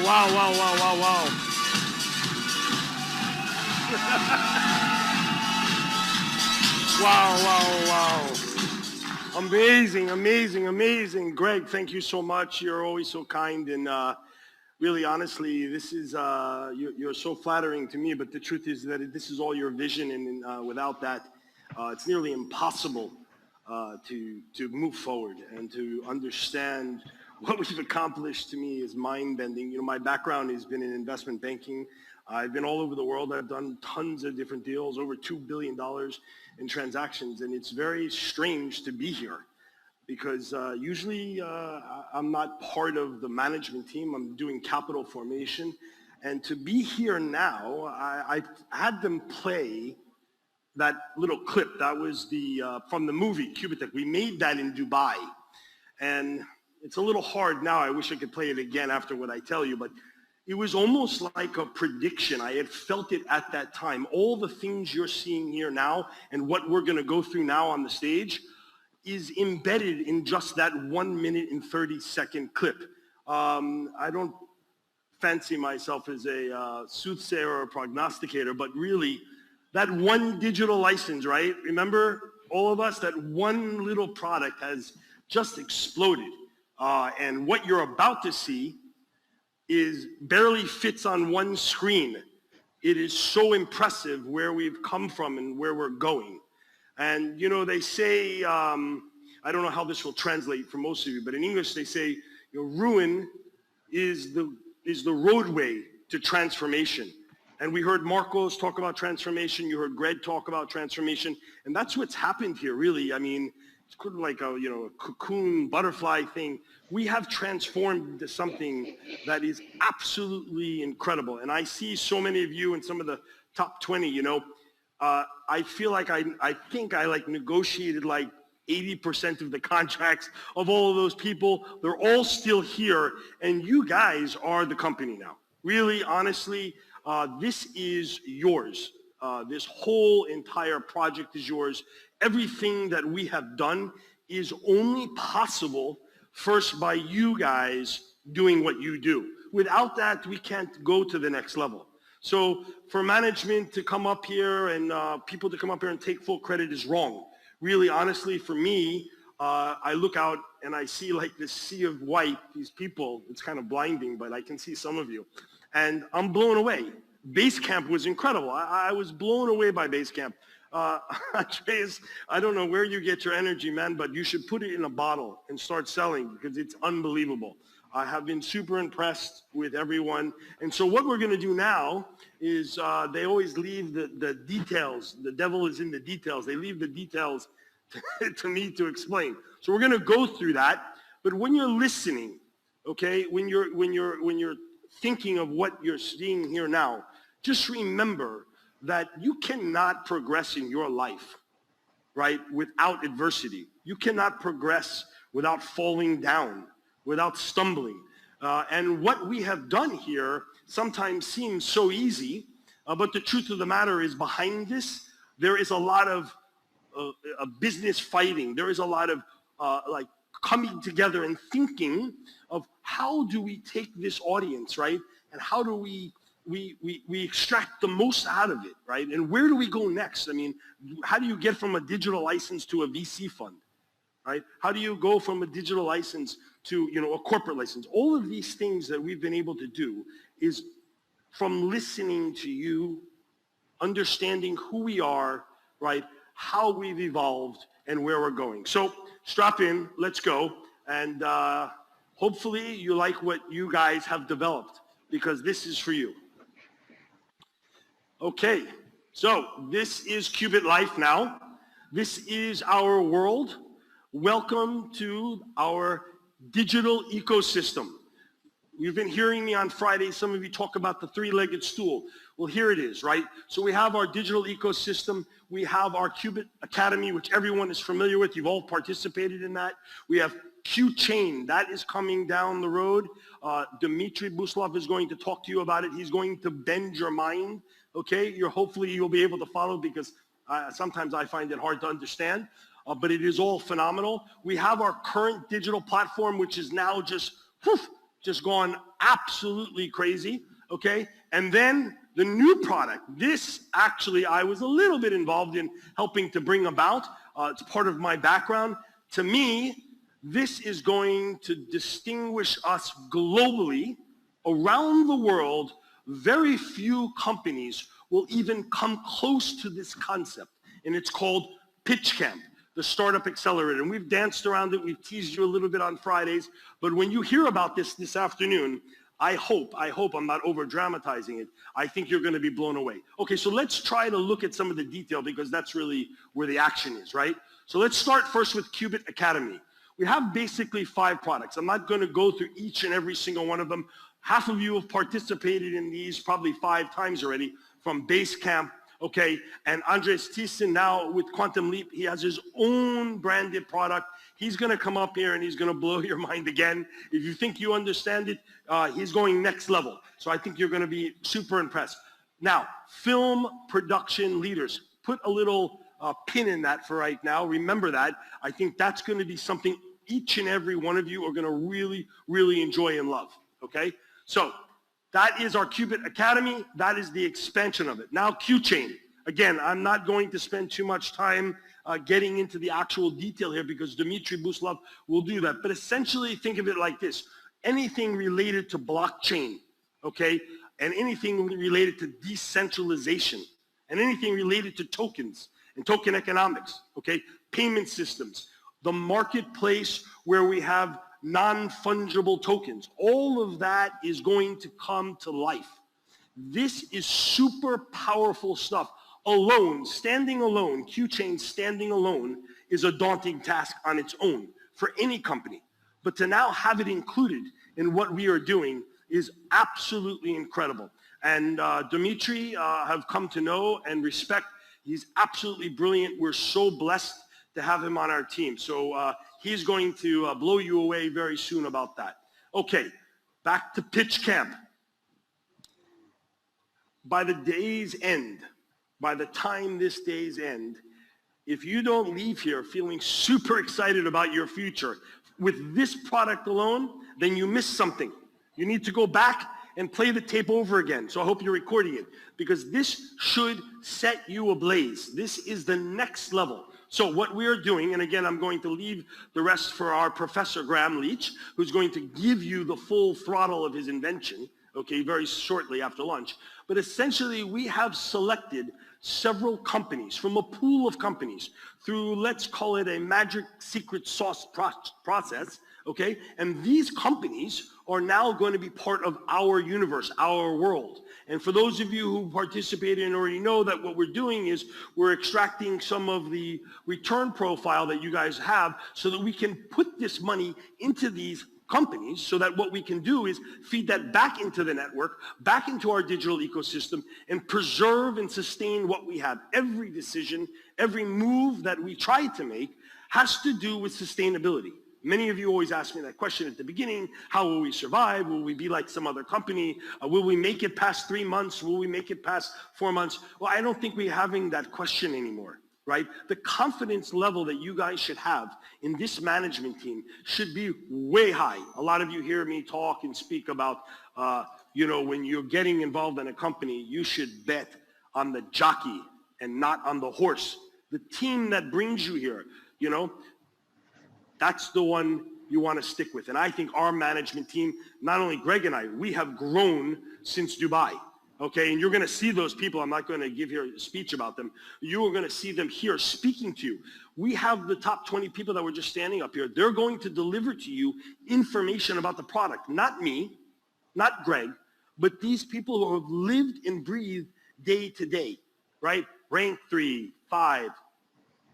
Wow, wow, wow, wow, wow. Wow, wow, wow. Amazing, amazing, amazing. Greg, thank you so much. You're always so kind, and really, honestly, this is, you're so flattering to me, but the truth is that this is all your vision, and without that, it's nearly impossible to move forward and to understand what we've accomplished. To me is mind-bending. You know, my background has been in investment banking. I've been all over the world. I've done tons of different deals, over $2 billion in transactions, and it's very strange to be here because usually I'm not part of the management team. I'm doing capital formation, and to be here now, I had them play that little clip. That was from the movie QubitLife. We made that in Dubai, and it's a little hard now. I wish I could play it again after what I tell you, but it was almost like a prediction. I had felt it at that time. All the things you're seeing here now and what we're going to go through now on the stage is embedded in just that 1 minute and 30-second clip. I don't fancy myself as a soothsayer or a prognosticator, but really, that one digital license, right? Remember, all of us, that one little product has just exploded. And what you're about to see is barely fits on one screen. It is so impressive where we've come from and where we're going. And, you know, they say, I don't know how this will translate for most of you, but in English they say, you know, ruin is the roadway to transformation. And we heard Marcos talk about transformation. You heard Greg talk about transformation. And that's what's happened here, really. I mean, it's kind of like a, you know, a cocoon butterfly thing. We have transformed into something that is absolutely incredible. And I see so many of you in some of the top 20, you know, I feel like I think I like negotiated like 80% of the contracts of all of those people. They're all still here, and you guys are the company now. Really, honestly, this is yours. This whole entire project is yours. Everything that we have done is only possible first by you guys doing what you do. Without that, we can't go to the next level. So for management to come up here and people to come up here and take full credit is wrong. Really, honestly, for me, I look out and I see like this sea of white, these people. It's kind of blinding, but I can see some of you. And I'm blown away. Basecamp was incredible. I was blown away by Basecamp. Andreas, I don't know where you get your energy, man, but you should put it in a bottle and start selling because it's unbelievable. I have been super impressed with everyone. And so what we're going to do now is they always leave the details. The devil is in the details. They leave the details to me to explain. So we're going to go through that. But when you're listening, okay, when you're thinking of what you're seeing here now, just remember that you cannot progress in your life, right, without adversity. You cannot progress without falling down, without stumbling. And what we have done here sometimes seems so easy, but the truth of the matter is behind this, there is a lot of business fighting. There is a lot of like coming together and thinking of how do we take this audience, right? And how do we extract the most out of it, right? And where do we go next? I mean, how do you get from a digital license to a VC fund, right? How do you go from a digital license to, you know, a corporate license? All of these things that we've been able to do is from listening to you, understanding who we are, right? How we've evolved and where we're going. So strap in, let's go. And hopefully you like what you guys have developed because this is for you. Okay, so this is QubitLife now. This is our world. Welcome to our digital ecosystem. You've been hearing me on Friday. Some of you talk about the three-legged stool. Well, here it is, right? So we have our digital ecosystem. We have our Qubit Academy, which everyone is familiar with. You've all participated in that. We have Q-Chain. That is coming down the road. Dmitry Buslov is going to talk to you about it. He's going to bend your mind, okay? Hopefully you'll be able to follow because sometimes I find it hard to understand. But it is all phenomenal. We have our current digital platform, which is now just just gone absolutely crazy, okay? And then the new product, this actually I was a little bit involved in helping to bring about. It's part of my background. To me, this is going to distinguish us globally around the world. Very few companies will even come close to this concept, and it's called Pitch Camp, the Startup Accelerator. And we've danced around it, we've teased you a little bit on Fridays, but when you hear about this afternoon, I hope I'm not over dramatizing it. I think you're going to be blown away. Okay, so let's try to look at some of the detail, because that's really where the action is, right? So let's start first with Qubit Academy. We have basically 5 products. I'm not going to go through each and every single one of them. Half of you have participated in these probably 5 times already, from Basecamp, okay? And Andres Thyssen now with Quantum Leap, he has his own branded product. He's going to come up here and he's going to blow your mind again. If you think you understand it, he's going next level. So I think you're going to be super impressed. Now, film production leaders. Put a little pin in that for right now. Remember that. I think that's going to be something each and every one of you are going to really, really enjoy and love, okay? So that is our Qubit Academy. That is the expansion of it. Now, QChain. Again, I'm not going to spend too much time getting into the actual detail here, because Dmitry Buslov will do that. But essentially, think of it like this. Anything related to blockchain, okay, and anything related to decentralization, and anything related to tokens and token economics, okay, payment systems, the marketplace where we have non-fungible tokens, all of that is going to come to life. This is super powerful stuff. Alone, standing alone, QChain standing alone is a daunting task on its own for any company. But to now have it included in what we are doing is absolutely incredible. And Dmitry, have come to know and respect. He's absolutely brilliant. We're so blessed to have him on our team. So he's going to blow you away very soon about that. Okay, back to Pitch Camp. By the day's end, by the time this day's end, if you don't leave here feeling super excited about your future with this product alone, then you missed something. You need to go back and play the tape over again. So I hope you're recording it, because this should set you ablaze. This is the next level. So what we're doing, and again, I'm going to leave the rest for our Professor Graham Leach, who's going to give you the full throttle of his invention, okay, very shortly after lunch. But essentially, we have selected several companies from a pool of companies through, let's call it a magic secret sauce process, okay? And these companies are now going to be part of our universe, our world. And for those of you who participated and already know that what we're doing is we're extracting some of the return profile that you guys have so that we can put this money into these companies, so that what we can do is feed that back into the network, back into our digital ecosystem, and preserve and sustain what we have. Every decision, every move that we try to make has to do with sustainability. Many of you always ask me that question at the beginning: how will we survive? Will we be like some other company? Will we make it past 3 months? Will we make it past 4 months? Well, I don't think we're having that question anymore, right? The confidence level that you guys should have in this management team should be way high. A lot of you hear me talk and speak about, you know, when you're getting involved in a company, you should bet on the jockey and not on the horse. The team that brings you here, you know, that's the one you want to stick with. And I think our management team, not only Greg and I, we have grown since Dubai. Okay, and you're going to see those people. I'm not going to give here a speech about them. You are going to see them here speaking to you. We have the top 20 people that were just standing up here. They're going to deliver to you information about the product. Not me, not Greg, but these people who have lived and breathed day to day, right? Rank 3, 5,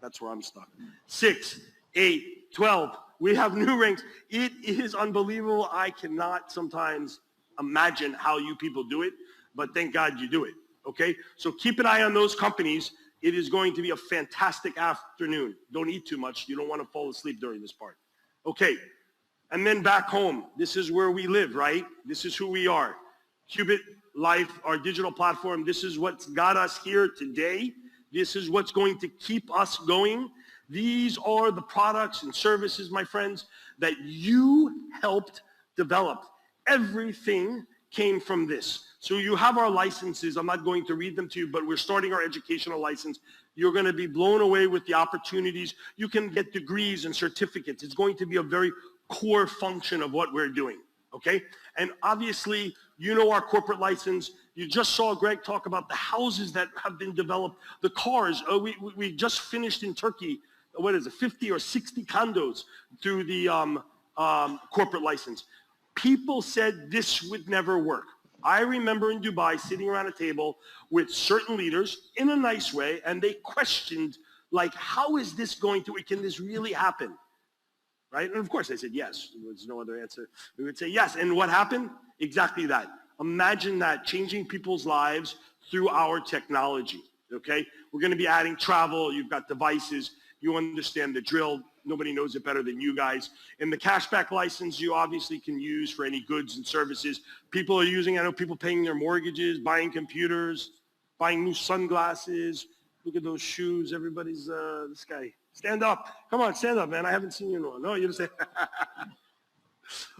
that's where I'm stuck. 6, 8, 12. We have new ranks. It is unbelievable. I cannot sometimes imagine how you people do it, but thank God you do it, okay? So keep an eye on those companies. It is going to be a fantastic afternoon. Don't eat too much. You don't want to fall asleep during this part. Okay, and then back home. This is where we live, right? This is who we are. QubitLife, our digital platform. This is what's got us here today. This is what's going to keep us going. These are the products and services, my friends, that you helped develop. everything came from this. So you have our licenses. I'm not going to read them to you, but we're starting our educational license. You're going to be blown away with the opportunities. You can get degrees and certificates. It's going to be a very core function of what we're doing, okay? And obviously, you know our corporate license. You just saw Greg talk about the houses that have been developed, the cars. We just finished in Turkey, what is it, 50 or 60 condos through the corporate license. People said this would never work. I remember in Dubai sitting around a table with certain leaders in a nice way, and they questioned, like, how is this going to, can this really happen? Right? And of course I said yes. There was no other answer. We would say yes. And what happened? Exactly that. Imagine that, changing people's lives through our technology, okay? We're going to be adding travel. You've got devices. You understand the drill. Nobody knows it better than you guys. And the cashback license you obviously can use for any goods and services. People are using, I know people paying their mortgages, buying computers, buying new sunglasses. Look at those shoes. Everybody's, this guy. Stand up. Come on, stand up, man. I haven't seen you in a while. No, you just say.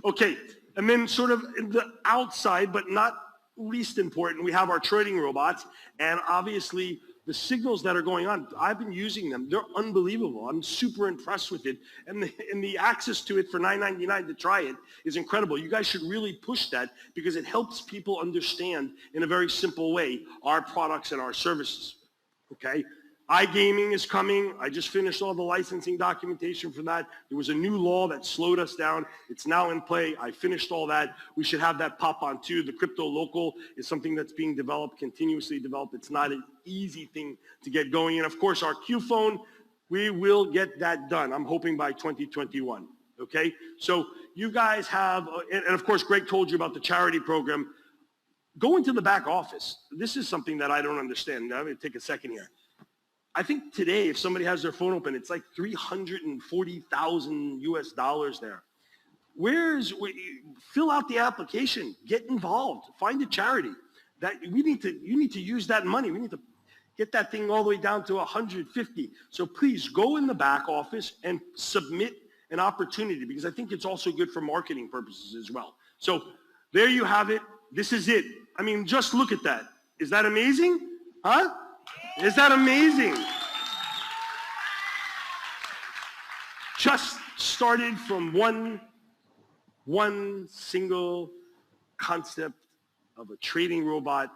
Okay, and then sort of the outside, but not least important, we have our trading robots, and obviously the signals that are going on, I've been using them. They're unbelievable. I'm super impressed with it, and the access to it for $9.99 to try it is incredible. You guys should really push that because it helps people understand in a very simple way our products and our services, okay? iGaming is coming. I just finished all the licensing documentation for that. There was a new law that slowed us down. It's now in play. I finished all that. We should have that pop on too. The crypto local is something that's being developed, continuously developed. It's not an easy thing to get going. And of course, our Q phone, we will get that done. I'm hoping by 2021, okay? So you guys have, and of course, Greg told you about the charity program. Go into the back office. This is something that I don't understand. I'm gonna take a second here. I think today, if somebody has their phone open, it's like 340,000 US dollars there. Fill out the application, get involved, find a charity. You need to use that money. We need to get that thing all the way down to 150. So please go in the back office and submit an opportunity because I think it's also good for marketing purposes as well. So there you have it. This is it. I mean, just look at that. Is that amazing? Huh? Is that amazing? Just started from one single concept of a trading robot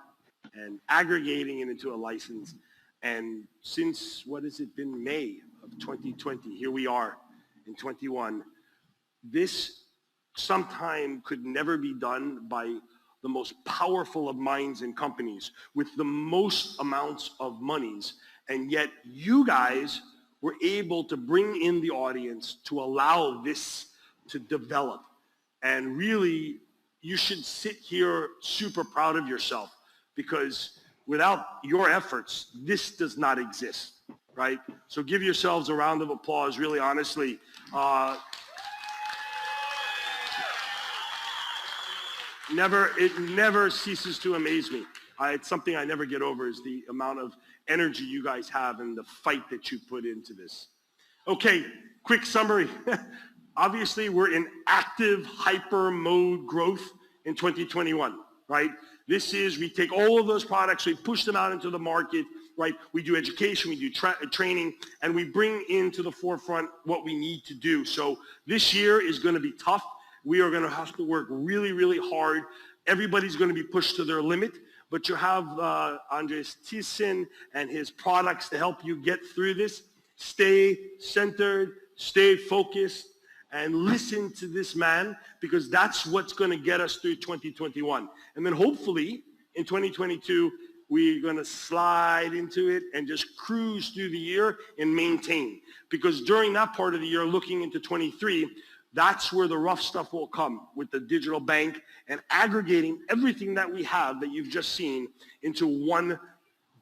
and aggregating it into a license. And since, what has it been, May of 2020, here we are in 21. This sometime could never be done by the most powerful of minds and companies with the most amounts of monies. And yet you guys were able to bring in the audience to allow this to develop. And really, you should sit here super proud of yourself because without your efforts, this does not exist, right? So give yourselves a round of applause, really honestly. It never ceases to amaze me. It's something I never get over is the amount of energy you guys have and the fight that you put into this. Okay, quick summary. Obviously, we're in active hyper mode growth in 2021, right? This is, we take all of those products, we push them out into the market, right? We do education, we do training, and we bring into the forefront what we need to do. So this year is going to be tough. We are going to have to work really, really hard. Everybody's going to be pushed to their limit, but you have Andres Thyssen and his products to help you get through this. Stay centered, stay focused, and listen to this man because that's what's going to get us through 2021. And then hopefully in 2022, we're going to slide into it and just cruise through the year and maintain. Because during that part of the year, looking into 23, that's where the rough stuff will come with the digital bank and aggregating everything that we have that you've just seen into one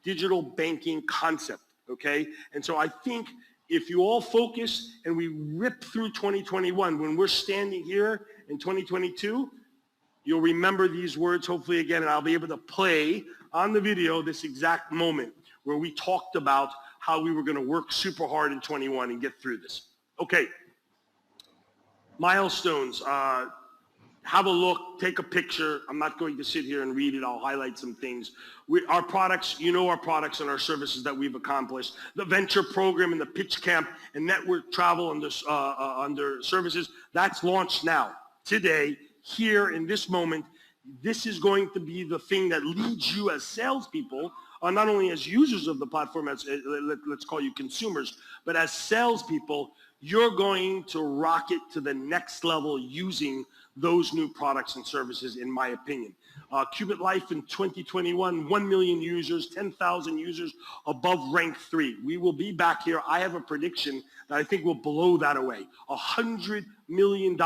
digital banking concept, okay? And so I think if you all focus and we rip through 2021, when we're standing here in 2022, you'll remember these words hopefully again, and I'll be able to play on the video this exact moment where we talked about how we were gonna work super hard in 21 and get through this. Okay. Milestones. have a look, take a picture. I'm not going to sit here and read it. I'll highlight some things. Our products, you know our products and our services that we've accomplished. The venture program and the pitch camp and network travel under services, that's launched now, today, here in this moment. This is going to be the thing that leads you as salespeople, not only as users of the platform, as let's call you consumers, but as salespeople, you're going to rocket to the next level using those new products and services, in my opinion. QubitLife in 2021, 1 million users, 10,000 users, above rank 3. We will be back here. I have a prediction that I think will blow that away. $100 million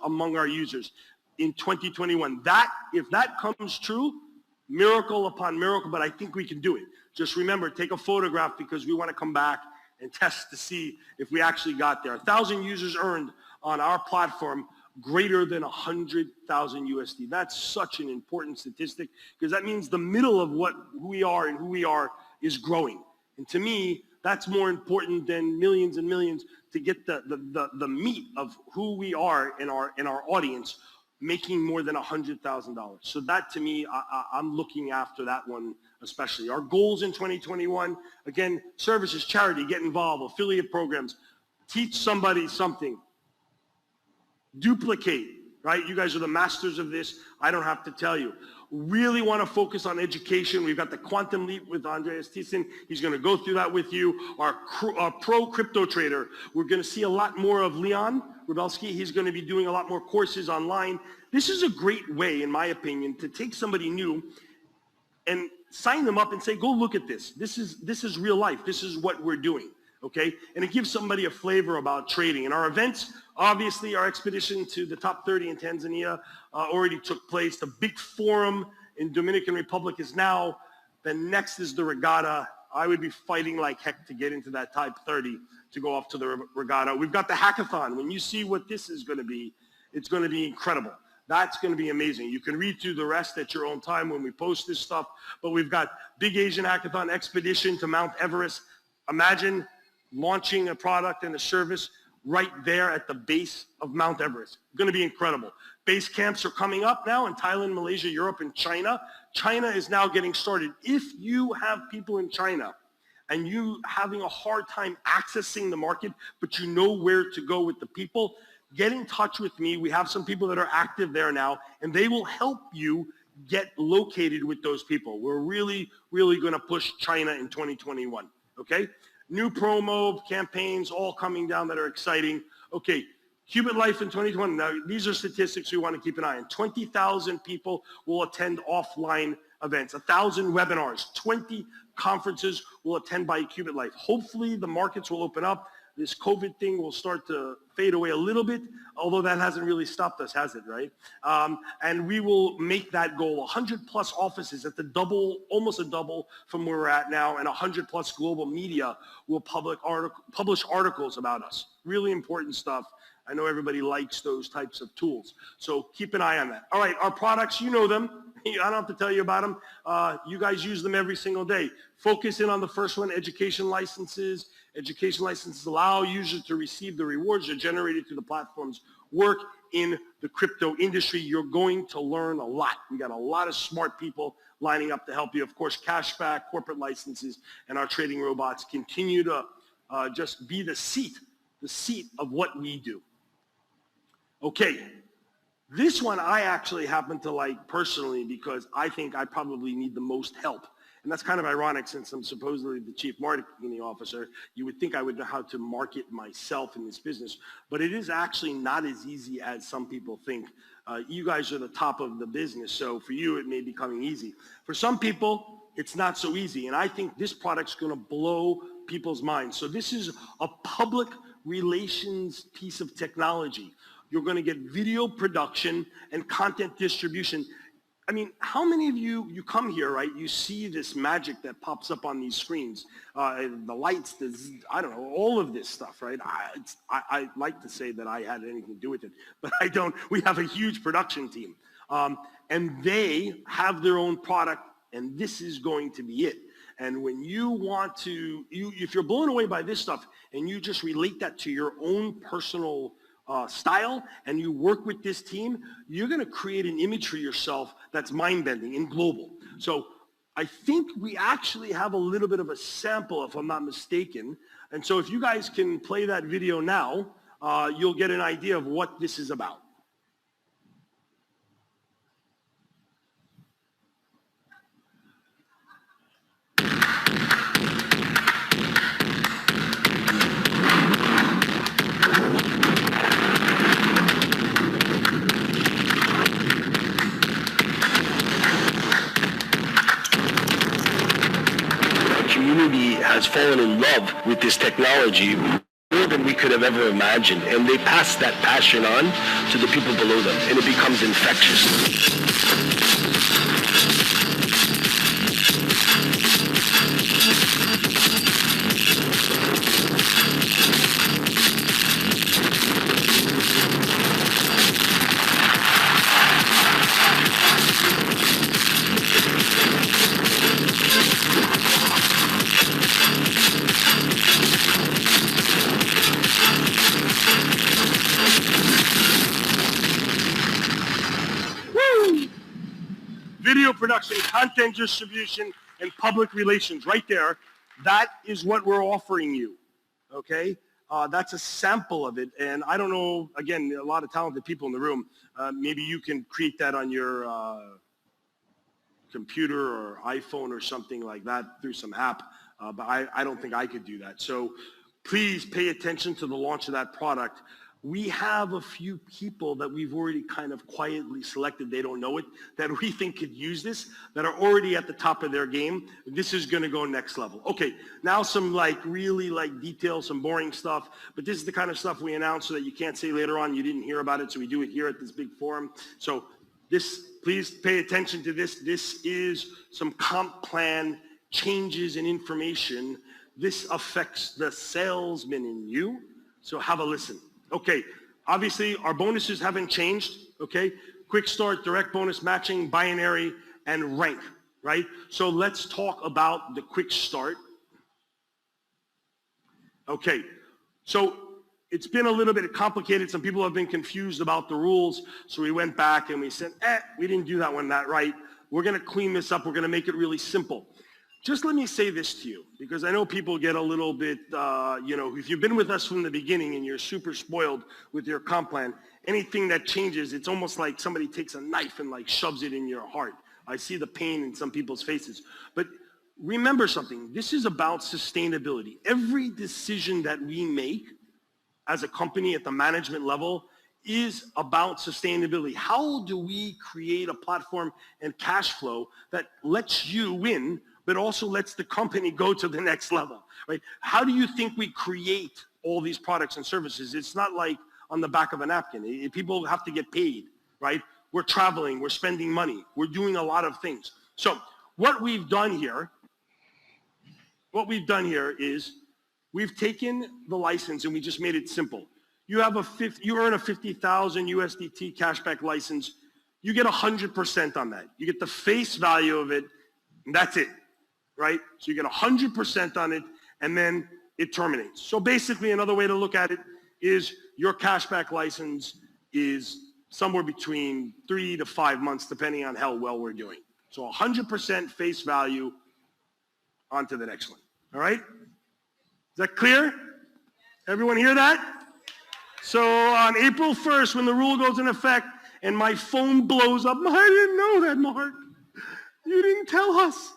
among our users in 2021. If that comes true, miracle upon miracle, but I think we can do it. Just remember, take a photograph because we want to come back and test to see if we actually got there. 1,000 users earned on our platform, greater than 100,000 USD. That's such an important statistic because that means the middle of who we are is growing. And to me, that's more important than millions and millions to get the meat of who we are in our audience making more than $100,000. So that to me, I'm looking after that one especially. Our goals in 2021, again, services, charity, get involved, affiliate programs, teach somebody something. Duplicate, right? You guys are the masters of this. I don't have to tell you. Really want to focus on education. We've got the Quantum Leap with Andreas Thyssen. He's going to go through that with you. Our pro crypto trader. We're going to see a lot more of Leon Rubelski. He's going to be doing a lot more courses online. This is a great way, in my opinion, to take somebody new and sign them up and say, go look at this. This is real life. This is what we're doing. Okay, and it gives somebody a flavor about trading. And our events, obviously, our expedition to the top 30 in Tanzania already took place. The big forum in Dominican Republic is now. The next is the regatta. I would be fighting like heck to get into that type 30 to go off to the regatta. We've got the hackathon. When you see what this is going to be, it's going to be incredible. That's going to be amazing. You can read through the rest at your own time when we post this stuff. But we've got Big Asian Hackathon expedition to Mount Everest. Imagine launching a product and a service right there at the base of Mount Everest. Going to be incredible. Base camps are coming up now in Thailand, Malaysia, Europe, and China. China is now getting started. If you have people in China and you having a hard time accessing the market, but you know where to go with the people, get in touch with me. We have some people that are active there now, and they will help you get located with those people. We're really, really going to push China in 2021, okay? New promo campaigns all coming down that are exciting. Okay, QubitLife in 2020. Now, these are statistics we want to keep an eye on. 20,000 people will attend offline events, 1,000 webinars, 20 conferences will attend by QubitLife. Hopefully, the markets will open up. This COVID thing will start to fade away a little bit, although that hasn't really stopped us, has it, right? And we will make that goal. 100 plus offices at the double, almost a double from where we're at now, and 100 plus global media will publish articles about us. Really important stuff. I know everybody likes those types of tools. So keep an eye on that. All right, our products, you know them. I don't have to tell you about them. You guys use them every single day. Focus in on the first one, education licenses. Education licenses allow users to receive the rewards that are generated through the platform's work in the crypto industry. You're going to learn a lot. We got a lot of smart people lining up to help you. Of course, cashback, corporate licenses, and our trading robots continue to just be the seat of what we do. Okay, this one I actually happen to like personally because I think I probably need the most help. And that's kind of ironic since I'm supposedly the chief marketing officer. You would think I would know how to market myself in this business, but it is actually not as easy as some people think. You guys are the top of the business, so for you it may be coming easy. For some people, it's not so easy, and I think this product's going to blow people's minds. So this is a public relations piece of technology. You're going to get video production and content distribution. I mean, how many of you come here, right? You see this magic that pops up on these screens, the lights, I don't know, all of this stuff, right? I like to say that I had anything to do with it, but I don't. We have a huge production team, and they have their own product, and this is going to be it. And when you want to, if you're blown away by this stuff, and you just relate that to your own personal style and you work with this team, you're going to create an image for yourself that's mind-bending and global. So I think we actually have a little bit of a sample, if I'm not mistaken. And so if you guys can play that video now, you'll get an idea of what this is about. Has fallen in love with this technology more than we could have ever imagined, and they pass that passion on to the people below them, and it becomes infectious. Video production, content distribution, and public relations, right there. That is what we're offering you, okay? That's a sample of it, and I don't know, again, a lot of talented people in the room. Maybe you can create that on your computer or iPhone or something like that through some app, but I don't think I could do that. So please pay attention to the launch of that product. We have a few people that we've already kind of quietly selected, they don't know it, that we think could use this, that are already at the top of their game. This is gonna go next level. Okay, now some really details, some boring stuff, but this is the kind of stuff we announce so that you can't say later on you didn't hear about it, so we do it here at this big forum. So this, please pay attention to this. This is some comp plan changes and information. This affects the salesman in you, so have a listen. Okay, obviously our bonuses haven't changed, okay? Quick start, direct bonus matching, binary, and rank, right? So let's talk about the quick start. Okay, so it's been a little bit complicated. Some people have been confused about the rules, so we went back and we said, we didn't do that one right. We're gonna clean this up, we're gonna make it really simple. Just let me say this to you, because I know people get a little bit, if you've been with us from the beginning and you're super spoiled with your comp plan, anything that changes, it's almost like somebody takes a knife and shoves it in your heart. I see the pain in some people's faces. But remember something, this is about sustainability. Every decision that we make as a company at the management level is about sustainability. How do we create a platform and cash flow that lets you win, but also lets the company go to the next level, right? How do you think we create all these products and services? It's not like on the back of a napkin. People have to get paid, right? We're traveling, we're spending money, we're doing a lot of things. So what we've done here is we've taken the license and we just made it simple. You earn a 50,000 USDT cashback license, you get 100% on that. You get the face value of it, and that's it. Right? So you get 100% on it, and then it terminates. So basically, another way to look at it is your cashback license is somewhere between 3 to 5 months, depending on how well we're doing. So 100% face value, on to the next one. All right? Is that clear? Everyone hear that? So on April 1st, when the rule goes in effect, and my phone blows up, I didn't know that, Mark. You didn't tell us.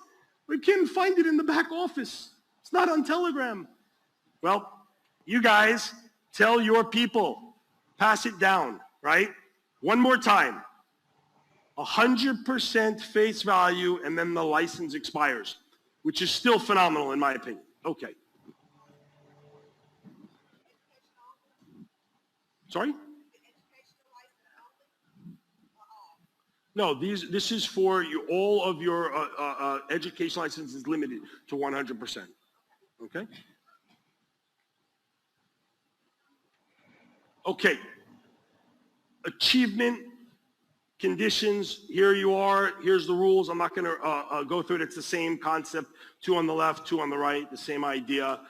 We couldn't find it in the back office. It's not on Telegram. Well, you guys tell your people, pass it down, right? One more time. 100% face value, and then the license expires, which is still phenomenal in my opinion. Okay. Sorry? No, this is for you. All of your education license is limited to 100%. Okay? Okay. Achievement, conditions, here you are. Here's the rules. I'm not going to go through it. It's the same concept. 2 on the left, 2 on the right, the same idea.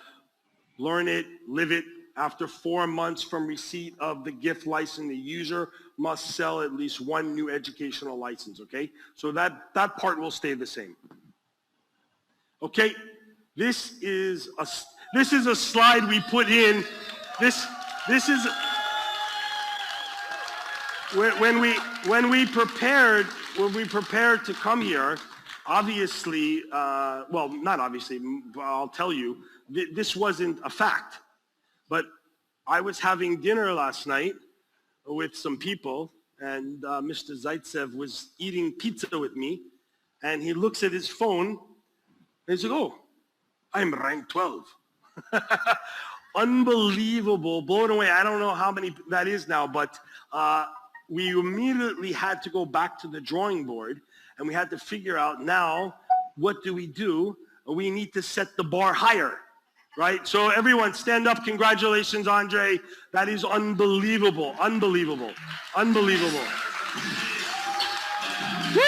Learn it, live it, After 4 months from receipt of the gift license, the user must sell at least one new educational license, okay? So that part will stay the same. Okay, this is a slide we put in. This is when we prepared to come here. Obviously, well, not obviously. I'll tell you, this wasn't a fact. But I was having dinner last night with some people, and Mr. Zaitsev was eating pizza with me, and he looks at his phone, and he's like, oh, I'm ranked 12. Unbelievable, blown away. I don't know how many that is now, but we immediately had to go back to the drawing board, and we had to figure out now, what do? We need to set the bar higher. Right? So everyone stand up. Congratulations, Andre. That is unbelievable. Unbelievable. Unbelievable. Woo!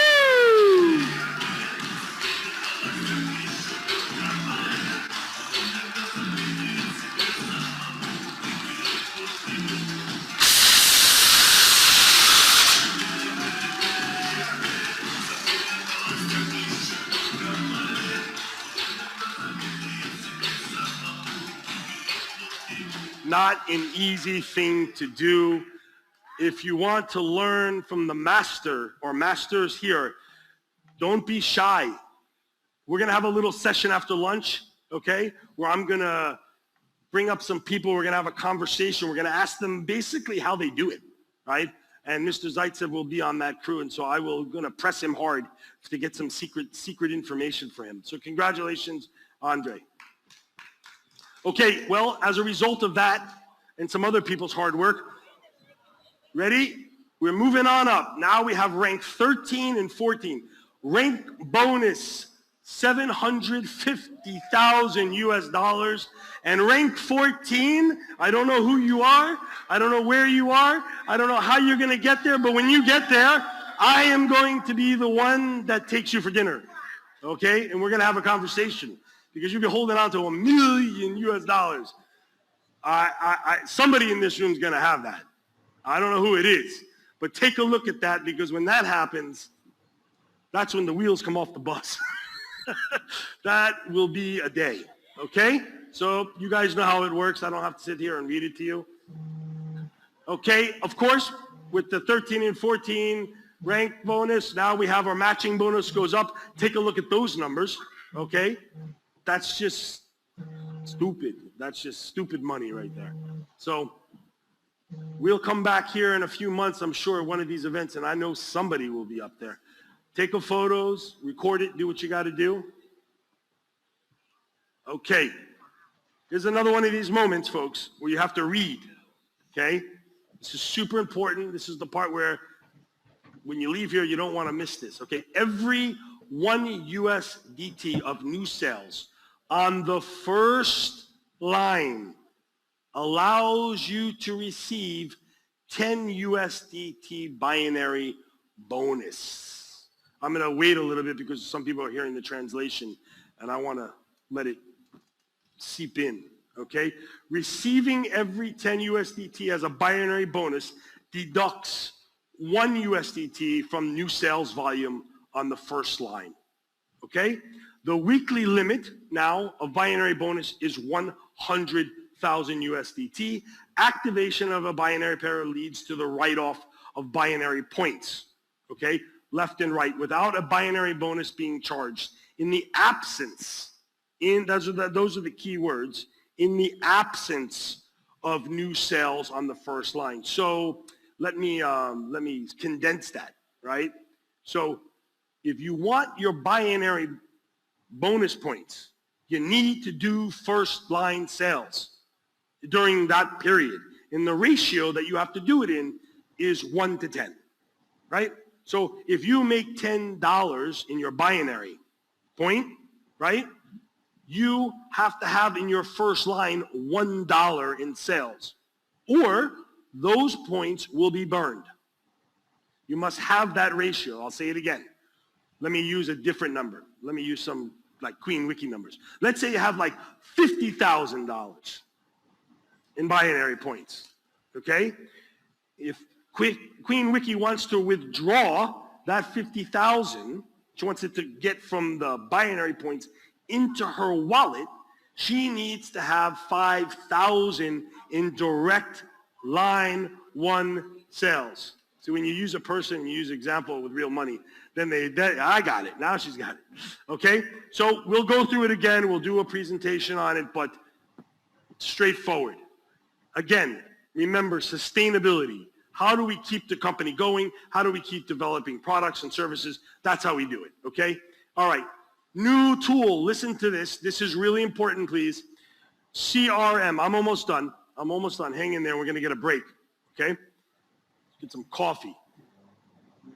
Not an easy thing to do. If you want to learn from the master or masters here, don't be shy. We're going to have a little session after lunch, okay, where I'm going to bring up some people. We're going to have a conversation. We're going to ask them basically how they do it, right? And Mr. Zaitsev will be on that crew, and so I will going to press him hard to get some secret information for him. So congratulations, Andre. Okay, well, as a result of that and some other people's hard work, ready? We're moving on up. Now we have rank 13 and 14. Rank bonus, $750,000 US. And rank 14, I don't know who you are. I don't know where you are. I don't know how you're going to get there. But when you get there, I am going to be the one that takes you for dinner. Okay? And we're going to have a conversation. Because you'll be holding on to $1 million US. Somebody in this room is going to have that. I don't know who it is. But take a look at that, because when that happens, that's when the wheels come off the bus. That will be a day. Okay? So you guys know how it works. I don't have to sit here and read it to you. Okay? Of course, with the 13 and 14 rank bonus, now we have our matching bonus goes up. Take a look at those numbers. Okay? That's just stupid. That's just stupid money right there. So we'll come back here in a few months, I'm sure, at one of these events, and I know somebody will be up there. Take the photos, record it, do what you got to do. Okay. Here's another one of these moments, folks, where you have to read. Okay? This is super important. This is the part where when you leave here, you don't want to miss this. Okay? Every 1 USDT of new sales on the first line allows you to receive 10 USDT binary bonus. I'm going to wait a little bit because some people are hearing the translation, and I want to let it seep in, okay? Receiving every 10 USDT as a binary bonus deducts 1 USDT from new sales volume on the first line, okay? The weekly limit now of binary bonus is 100,000 USDT. Activation of a binary pair leads to the write-off of binary points, okay? Left and right, without a binary bonus being charged. In the absence, those are the key words, in the absence of new sales on the first line. So let me condense that, right? So if you want your binary bonus points, you need to do first line sales during that period. And the ratio that you have to do it in is 1 to 10, right? So if you make $10 in your binary point, right, you have to have in your first line $1 in sales, or those points will be burned. You must have that ratio. I'll say it again. Let me use a different number. Let me use some like Queen Wiki numbers. Let's say you have like $50,000 in binary points, okay? If Queen Wiki wants to withdraw that 50,000, she wants it to get from the binary points into her wallet, she needs to have 5,000 in direct line one sales. So when you use a person, you use example with real money, then I got it. Now she's got it. Okay? So we'll go through it again. We'll do a presentation on it, but straightforward. Again, remember sustainability. How do we keep the company going? How do we keep developing products and services? That's how we do it, okay? All right, new tool, listen to this. This is really important, please. CRM, I'm almost done. Hang in there, we're gonna get a break, okay? Get some coffee.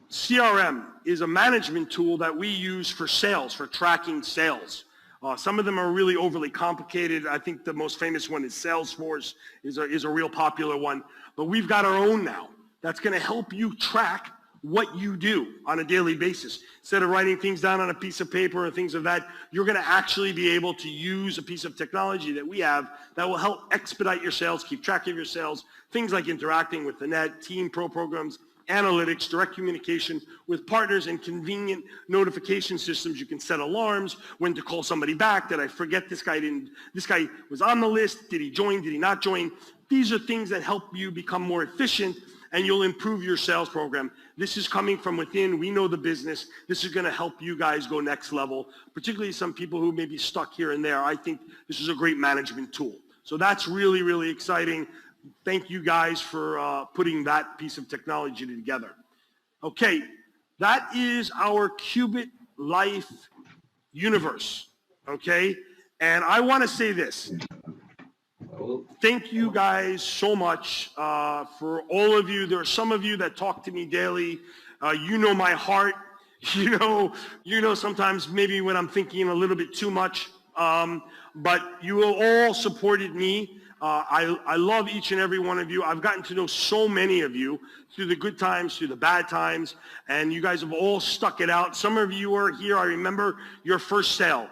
CRM is a management tool that we use for sales, for tracking sales. Some of them are really overly complicated. I think the most famous one is Salesforce, is a real popular one. But we've got our own now that's going to help you track what you do on a daily basis. Instead of writing things down on a piece of paper or things of that, you're going to actually be able to use a piece of technology that we have that will help expedite your sales, keep track of your sales, things like interacting with the net, team pro programs, analytics, direct communication with partners, and convenient notification systems. You can set alarms when to call somebody back. Did I forget this guy was on the list? Did he join? Did he not join? These are things that help you become more efficient, and you'll improve your sales program. This is coming from within. We know the business. This is going to help you guys go next level, particularly some people who may be stuck here and there. I think this is a great management tool. So that's really, really exciting. Thank you guys for putting that piece of technology together. Okay, that is our QubitLife universe, okay? And I want to say this. Thank you guys so much for all of you. There are some of you that talk to me daily. You know my heart. You know sometimes maybe when I'm thinking a little bit too much, but you all supported me. I love each and every one of you. I've gotten to know so many of you through the good times, through the bad times, and you guys have all stuck it out. Some of you are here. I remember your first sale.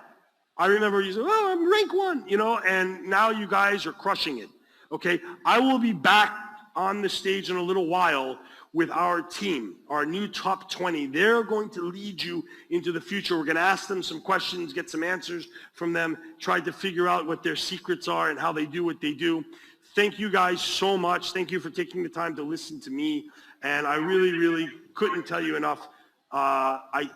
I remember you said, oh, I'm rank 1, and now you guys are crushing it, okay? I will be back on the stage in a little while with our team, our new top 20. They're going to lead you into the future. We're going to ask them some questions, get some answers from them, try to figure out what their secrets are and how they do what they do. Thank you guys so much. Thank you for taking the time to listen to me. And I really, really couldn't tell you enough. I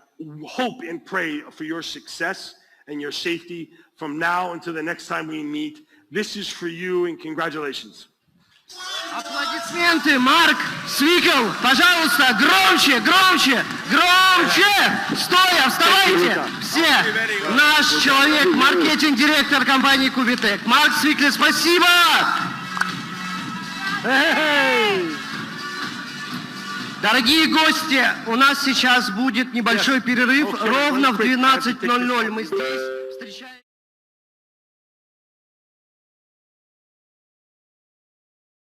hope and pray for your success and your safety from now until the next time we meet. This is for you, and congratulations. Аплодисменты, Марк, Swickle, пожалуйста, громче, громче, громче! Стоя, вставайте! Все! Наш человек, маркетинг-директор компании QubitLife. Марк Swickle, спасибо! Дорогие гости, у нас сейчас будет небольшой перерыв. Ровно в 12:00 мы здесь встречаемся.